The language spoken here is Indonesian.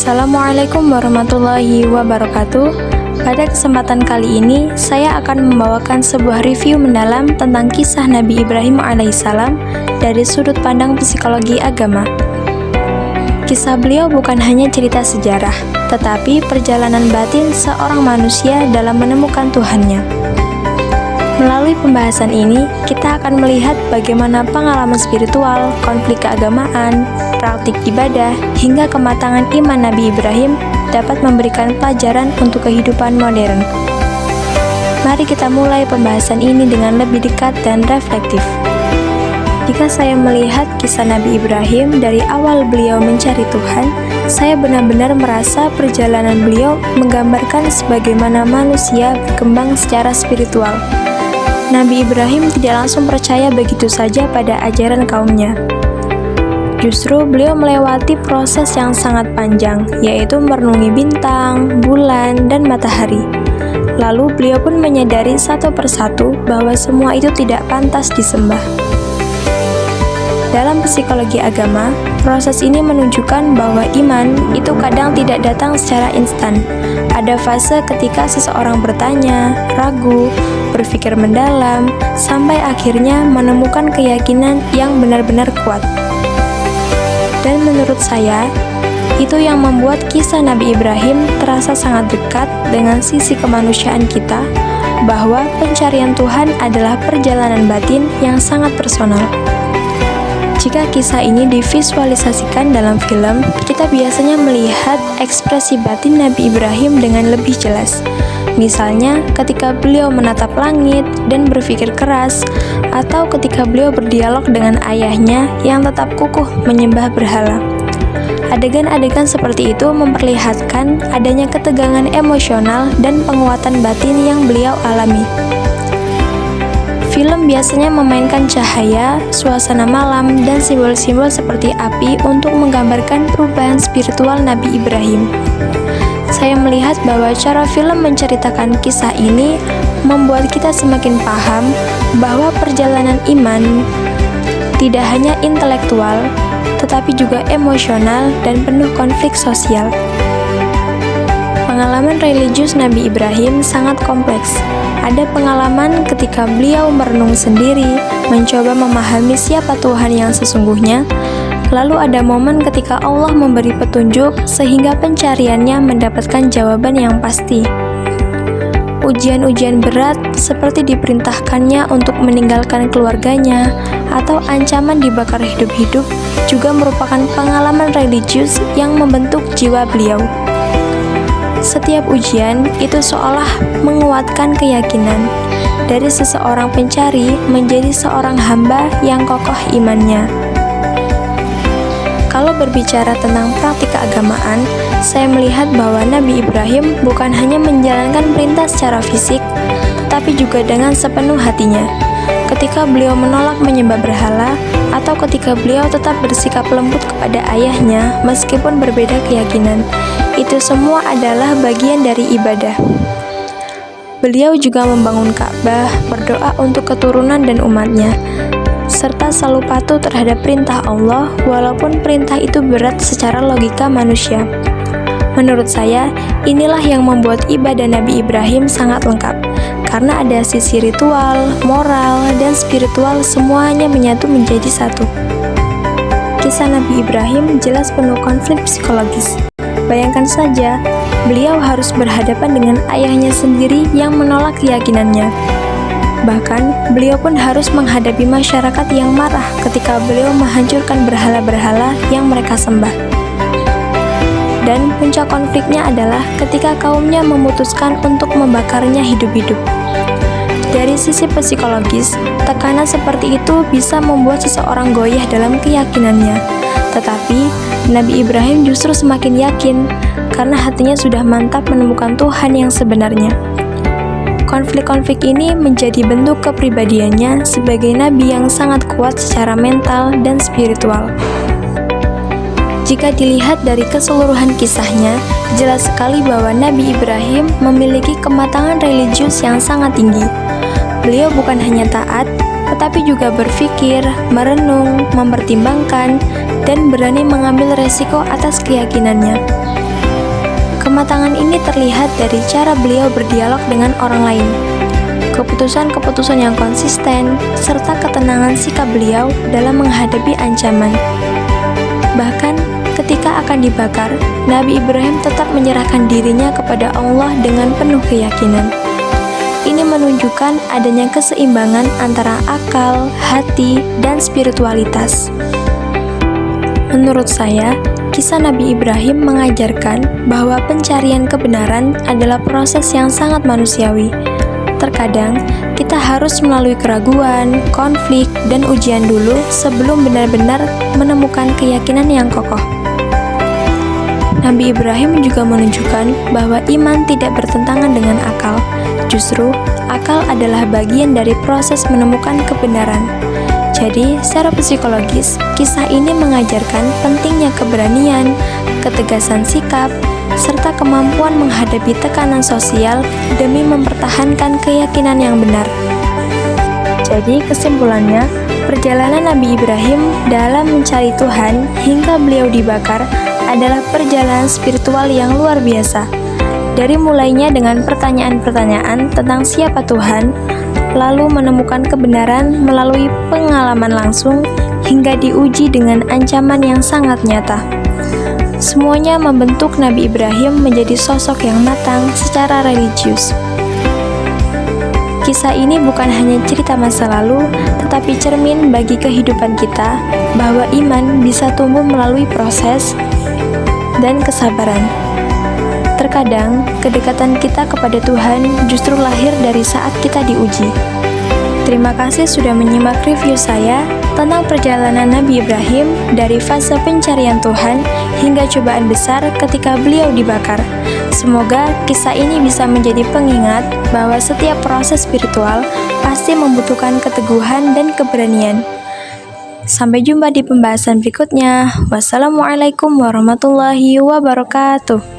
Assalamualaikum warahmatullahi wabarakatuh. Pada kesempatan kali ini, saya akan membawakan sebuah review mendalam tentang kisah Nabi Ibrahim alaihissalam dari sudut pandang psikologi agama. Kisah beliau bukan hanya cerita sejarah, tetapi perjalanan batin seorang manusia dalam menemukan Tuhannya. Melalui pembahasan ini, kita akan melihat bagaimana pengalaman spiritual, konflik keagamaan, praktik ibadah, hingga kematangan iman Nabi Ibrahim dapat memberikan pelajaran untuk kehidupan modern. Mari kita mulai pembahasan ini dengan lebih dekat dan reflektif. Jika saya melihat kisah Nabi Ibrahim dari awal beliau mencari Tuhan, saya benar-benar merasa perjalanan beliau menggambarkan sebagaimana manusia berkembang secara spiritual. Nabi Ibrahim tidak langsung percaya begitu saja pada ajaran kaumnya. Justru beliau melewati proses yang sangat panjang, yaitu merenungi bintang, bulan, dan matahari. Lalu beliau pun menyadari satu persatu bahwa semua itu tidak pantas disembah. Dalam psikologi agama, proses ini menunjukkan bahwa iman itu kadang tidak datang secara instan. Ada fase ketika seseorang bertanya, ragu, berpikir mendalam, sampai akhirnya menemukan keyakinan yang benar-benar kuat. Dan menurut saya, itu yang membuat kisah Nabi Ibrahim terasa sangat dekat dengan sisi kemanusiaan kita, bahwa pencarian Tuhan adalah perjalanan batin yang sangat personal. Jika kisah ini divisualisasikan dalam film, kita biasanya melihat ekspresi batin Nabi Ibrahim dengan lebih jelas. Misalnya, ketika beliau menatap langit dan berpikir keras, atau ketika beliau berdialog dengan ayahnya yang tetap kukuh menyembah berhala. Adegan-adegan seperti itu memperlihatkan adanya ketegangan emosional dan penguatan batin yang beliau alami. Film biasanya memainkan cahaya, suasana malam, dan simbol-simbol seperti api untuk menggambarkan perubahan spiritual Nabi Ibrahim. Saya melihat bahwa cara film menceritakan kisah ini membuat kita semakin paham bahwa perjalanan iman tidak hanya intelektual, tetapi juga emosional dan penuh konflik sosial. Pengalaman religius Nabi Ibrahim sangat kompleks. Ada pengalaman ketika beliau merenung sendiri, mencoba memahami siapa Tuhan yang sesungguhnya. Lalu ada momen ketika Allah memberi petunjuk sehingga pencariannya mendapatkan jawaban yang pasti. Ujian-ujian berat seperti diperintahkannya untuk meninggalkan keluarganya atau ancaman dibakar hidup-hidup juga merupakan pengalaman religius yang membentuk jiwa beliau. Setiap ujian itu seolah menguatkan keyakinan dari seseorang pencari menjadi seorang hamba yang kokoh imannya. Kalau berbicara tentang praktik keagamaan, saya melihat bahwa Nabi Ibrahim bukan hanya menjalankan perintah secara fisik, tetapi juga dengan sepenuh hatinya. Ketika beliau menolak menyembah berhala, atau ketika beliau tetap bersikap lembut kepada ayahnya meskipun berbeda keyakinan, itu semua adalah bagian dari ibadah. Beliau juga membangun Ka'bah, berdoa untuk keturunan dan umatnya, serta selalu patuh terhadap perintah Allah walaupun perintah itu berat secara logika manusia. Menurut saya, inilah yang membuat ibadah Nabi Ibrahim sangat lengkap, karena ada sisi ritual, moral, dan spiritual semuanya menyatu menjadi satu. Kisah Nabi Ibrahim jelas penuh konflik psikologis. Bayangkan saja, beliau harus berhadapan dengan ayahnya sendiri yang menolak keyakinannya. Bahkan, beliau pun harus menghadapi masyarakat yang marah ketika beliau menghancurkan berhala-berhala yang mereka sembah. Dan puncak konfliknya adalah ketika kaumnya memutuskan untuk membakarnya hidup-hidup. Dari sisi psikologis, tekanan seperti itu bisa membuat seseorang goyah dalam keyakinannya. Tetapi, Nabi Ibrahim justru semakin yakin karena hatinya sudah mantap menemukan Tuhan yang sebenarnya. Konflik-konflik ini menjadi bentuk kepribadiannya sebagai nabi yang sangat kuat secara mental dan spiritual. Jika dilihat dari keseluruhan kisahnya, jelas sekali bahwa Nabi Ibrahim memiliki kematangan religius yang sangat tinggi. Beliau bukan hanya taat, tetapi juga berpikir, merenung, mempertimbangkan, dan berani mengambil resiko atas keyakinannya. Kematangan ini terlihat dari cara beliau berdialog dengan orang lain, keputusan-keputusan yang konsisten, serta ketenangan sikap beliau dalam menghadapi ancaman. Bahkan ketika akan dibakar, Nabi Ibrahim tetap menyerahkan dirinya kepada Allah dengan penuh keyakinan. Ini menunjukkan adanya keseimbangan antara akal, hati, dan spiritualitas. Menurut saya, kisah Nabi Ibrahim mengajarkan bahwa pencarian kebenaran adalah proses yang sangat manusiawi. Terkadang, kita harus melalui keraguan, konflik, dan ujian dulu sebelum benar-benar menemukan keyakinan yang kokoh. Nabi Ibrahim juga menunjukkan bahwa iman tidak bertentangan dengan akal. Justru, akal adalah bagian dari proses menemukan kebenaran. Jadi, secara psikologis, kisah ini mengajarkan pentingnya keberanian, ketegasan sikap, serta kemampuan menghadapi tekanan sosial demi mempertahankan keyakinan yang benar. Jadi, kesimpulannya, perjalanan Nabi Ibrahim dalam mencari Tuhan hingga beliau dibakar adalah perjalanan spiritual yang luar biasa. Dari mulainya dengan pertanyaan-pertanyaan tentang siapa Tuhan, lalu menemukan kebenaran melalui pengalaman langsung, hingga diuji dengan ancaman yang sangat nyata. Semuanya membentuk Nabi Ibrahim menjadi sosok yang matang secara religius. Kisah ini bukan hanya cerita masa lalu, tetapi cermin bagi kehidupan kita, bahwa iman bisa tumbuh melalui proses dan kesabaran. Terkadang, kedekatan kita kepada Tuhan justru lahir dari saat kita diuji. Terima kasih sudah menyimak review saya tentang perjalanan Nabi Ibrahim dari fase pencarian Tuhan hingga cobaan besar ketika beliau dibakar. Semoga kisah ini bisa menjadi pengingat bahwa setiap proses spiritual pasti membutuhkan keteguhan dan keberanian. Sampai jumpa di pembahasan berikutnya. Wassalamualaikum warahmatullahi wabarakatuh.